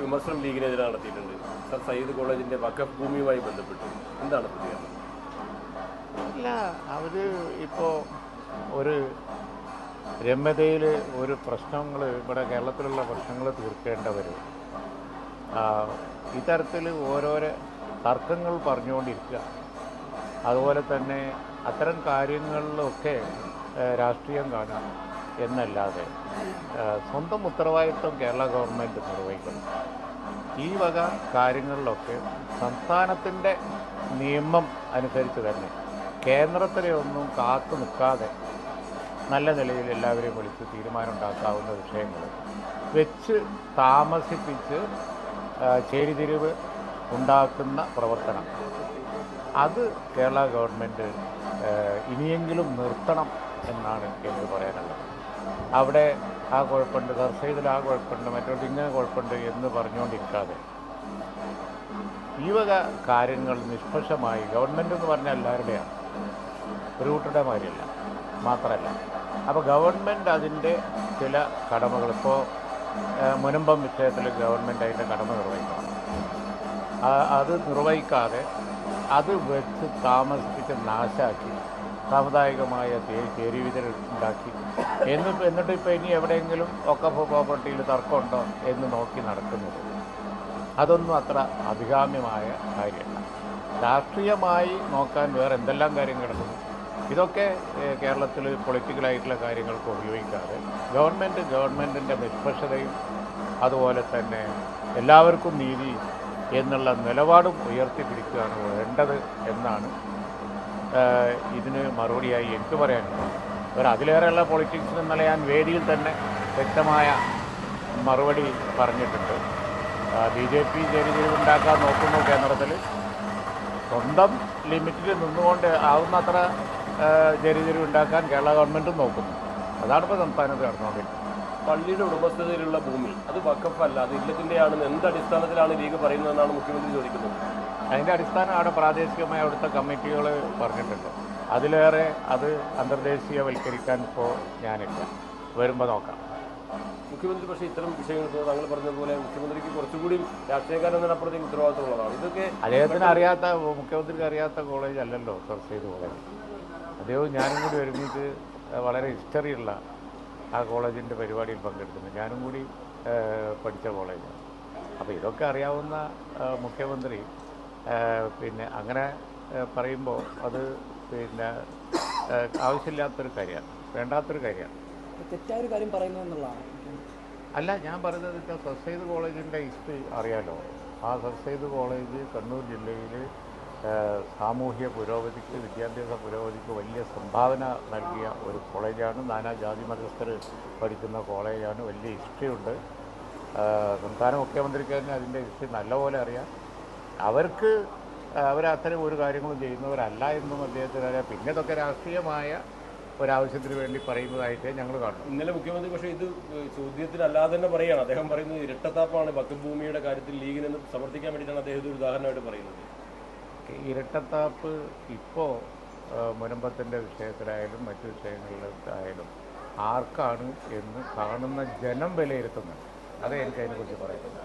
വിമർശനം ലീഗിനെതിരെ നടത്തിയിട്ടുണ്ട്. സർ സയ്യിദ് കോളേജിൻ്റെ വഖഫ് ഭൂമിയുമായി ബന്ധപ്പെട്ട് എന്താണ് പ്രതികരണം? അല്ല, അവർ ഇപ്പോൾ ഒരു രമ്യതയിൽ ഒരു പ്രശ്നങ്ങൾ ഇവിടെ കേരളത്തിലുള്ള പ്രശ്നങ്ങൾ തീർക്കേണ്ടവർ ഇത്തരത്തിൽ ഓരോരോ തർക്കങ്ങൾ പറഞ്ഞുകൊണ്ടിരിക്കുക. അതുപോലെ തന്നെ അത്തരം കാര്യങ്ങളിലൊക്കെ രാഷ്ട്രീയം കാണുക എന്നല്ലാതെ സ്വന്തം ഉത്തരവാദിത്വം കേരള ഗവൺമെൻറ് നിർവഹിക്കണം. ഈ വക കാര്യങ്ങളിലൊക്കെ സംസ്ഥാനത്തിൻ്റെ നിയമം അനുസരിച്ച് തന്നെ കേന്ദ്രത്തിലെ ഒന്നും കാത്തു നിൽക്കാതെ നല്ല നിലയിൽ എല്ലാവരെയും വിളിച്ച് തീരുമാനം ഉണ്ടാക്കാവുന്ന വിഷയങ്ങൾ വെച്ച് താമസിപ്പിച്ച് ചേരിതിരിവ് ഉണ്ടാക്കുന്ന പ്രവർത്തനം അത് കേരള ഗവൺമെൻറ് ഇനിയെങ്കിലും നിർത്തണം എന്നാണ് എനിക്ക് പറയാനുള്ളത്. അവിടെ ആ കുഴപ്പമുണ്ട്, സർ സയ്യിദിൽ ആ കുഴപ്പമുണ്ട്, മറ്റോട്ട് ഇങ്ങനെ കുഴപ്പമുണ്ട് എന്ന് പറഞ്ഞുകൊണ്ടിരിക്കാതെ ഈ വക കാര്യങ്ങൾ നിഷ്പക്ഷമായി ഗവൺമെൻറ് എന്ന് പറഞ്ഞാൽ എല്ലാവരുടെയാണ്, ഒരു കൂട്ടരുടെ മാതിരിയല്ല മാത്രമല്ല. അപ്പോൾ ഗവൺമെൻറ് അതിൻ്റെ ചില കടമകൾ, ഇപ്പോൾ മുനമ്പം വിഷയത്തിൽ ഗവൺമെൻറ് അതിൻ്റെ കടമ നിർവഹിക്കണം. അത് നിർവഹിക്കാതെ അത് വെച്ച് താമസിപ്പിച്ച് നാശാക്കി സാമുദായികമായ ചേരിവിതരം ഉണ്ടാക്കി എന്നിട്ട് ഇപ്പോൾ ഇനി എവിടെയെങ്കിലും ഒക്കെ പ്രോപ്പർട്ടിയിൽ തർക്കമുണ്ടോ എന്ന് നോക്കി നടക്കുന്നത് അതൊന്നും അത്ര അഭികാമ്യമായ കാര്യമല്ല. രാഷ്ട്രീയമായി നോക്കാൻ വേറെ എന്തെല്ലാം കാര്യം കിടക്കുന്നു. ഇതൊക്കെ കേരളത്തിൽ പൊളിറ്റിക്കലായിട്ടുള്ള കാര്യങ്ങൾക്ക് ഉപയോഗിക്കാതെ ഗവൺമെൻറ്റിൻ്റെ നിഷ്പക്ഷതയും അതുപോലെ തന്നെ എല്ലാവർക്കും നീതി എന്നുള്ള നിലപാടും ഉയർത്തിപ്പിടിക്കുകയാണ് വേണ്ടത് എന്നാണ് ഇതിന് മറുപടിയായി എനിക്ക് പറയാനുള്ളത്. അതിലേറെയുള്ള പൊളിറ്റിക്സിൽ നിന്നുള്ള ഞാൻ വേദിയിൽ തന്നെ വ്യക്തമായ മറുപടി പറഞ്ഞിട്ടുണ്ട്. BJP ചേരിതിരിവുണ്ടാക്കാൻ നോക്കുന്നു കേന്ദ്രത്തിൽ, സ്വന്തം ലിമിറ്റിൽ നിന്നുകൊണ്ട് ആവുന്നത്ര ചേരിതിരിവുണ്ടാക്കാൻ കേരള ഗവൺമെൻറ്റും നോക്കുന്നു. അതാണ് ഇപ്പോൾ സംസ്ഥാനത്ത് നടന്നുകൊണ്ടിരിക്കുന്നത്. പള്ളിയുടെ ഉടമസ്ഥതയിലുള്ള ഭൂമി അത് വഖഫല്ല, അത് ഇല്ലത്തിൻ്റെയാണെന്ന് എന്തടിസ്ഥാനത്തിലാണ് ലീഗ് പറയുന്നതെന്നാണ് മുഖ്യമന്ത്രി ചോദിക്കുന്നത്. അതിൻ്റെ അടിസ്ഥാനം അവിടെ പ്രാദേശികമായി അവിടുത്തെ കമ്മിറ്റികൾ പറഞ്ഞിട്ടുണ്ട്. അതിലേറെ അത് അന്തർദേശീയവൽക്കരിക്കാൻ ഇപ്പോൾ ഞാനില്ല, വരുമ്പോൾ നോക്കാം. മുഖ്യമന്ത്രി പക്ഷേ ഇത്തരം വിഷയങ്ങൾ താങ്കൾ പറഞ്ഞതുപോലെ മുഖ്യമന്ത്രിക്ക് കുറച്ചുകൂടി രാഷ്ട്രീയക്കാരെന്നതിനപ്പുറത്തേക്ക് ഉത്തരവാദിത്തമുള്ളതാണ്. ഇതൊക്കെ മുഖ്യമന്ത്രിക്ക് അറിയാത്ത കോളേജ് അല്ലല്ലോ സർ സയ്യിദ് കോളേജ്. അദ്ദേഹവും ഞാനും കൂടി ഒരുമിച്ച് വളരെ ഹിസ്റ്ററിയുള്ള ആ കോളേജിൻ്റെ പരിപാടിയിൽ പങ്കെടുക്കുന്നു. ഞാനും കൂടി പഠിച്ച കോളേജ്. അപ്പോൾ ഇതൊക്കെ അറിയാവുന്ന മുഖ്യമന്ത്രി പിന്നെ അങ്ങനെ പറയുമ്പോൾ അത് പിന്നെ ആവശ്യമില്ലാത്തൊരു കാര്യമാണ്, വേണ്ടാത്തൊരു കാര്യമാണ്. തെറ്റായൊരു കാര്യം പറയുന്നു എന്നുള്ളതാണ്. അല്ല, ഞാൻ പറയുന്നത് സർ സയ്യിദ് കോളേജിൻ്റെ ഹിസ്റ്ററി അറിയാലോ. ആ സർ സയ്യിദ് കോളേജ് കണ്ണൂർ ജില്ലയിൽ സാമൂഹ്യ പുരോഗതിക്ക്, വിദ്യാഭ്യാസ പുരോഗതിക്ക് വലിയ സംഭാവന നൽകിയ ഒരു കോളേജാണ്. നാനാജാതി മതസ്ഥർ പഠിക്കുന്ന കോളേജാണ്. വലിയ ഹിസ്റ്ററി ഉണ്ട്. സംസ്ഥാന മുഖ്യമന്ത്രിക്ക് തന്നെ അതിൻ്റെ ഹിസ്റ്ററി നല്ലപോലെ അറിയാം. അവരത്തരം ഒരു കാര്യങ്ങളും ചെയ്യുന്നവരല്ല എന്നും അദ്ദേഹത്തിന് അറിയാം. പിന്നെ ഇതൊക്കെ രാഷ്ട്രീയമായ ഒരാവശ്യത്തിന് വേണ്ടി പറയുന്നതായിട്ട് ഞങ്ങൾ കാണുന്നു. ഇന്നലെ മുഖ്യമന്ത്രി പക്ഷേ ഇത് ചോദ്യത്തിനല്ലാതെ തന്നെ പറയുകയാണ്. അദ്ദേഹം പറയുന്നത് ഇരട്ടത്താപ്പാണ് വഖഫ് ഭൂമിയുടെ കാര്യത്തിൽ ലീഗിനെന്ന് സമർത്ഥിക്കാൻ വേണ്ടിയിട്ടാണ് അദ്ദേഹം ഒരു ഉദാഹരണമായിട്ട് പറയുന്നത്. ഇരട്ടത്താപ്പ് ഇപ്പോൾ മുനമ്പത്തിൻ്റെ വിഷയത്തിലായാലും മറ്റു വിഷയങ്ങളിലായാലും ആർക്കാണ് എന്ന് കാണുന്ന ജനം വിലയിരുത്തുന്നത്. അതേ എനിക്ക് അതിനെക്കുറിച്ച് പറയുന്നത്.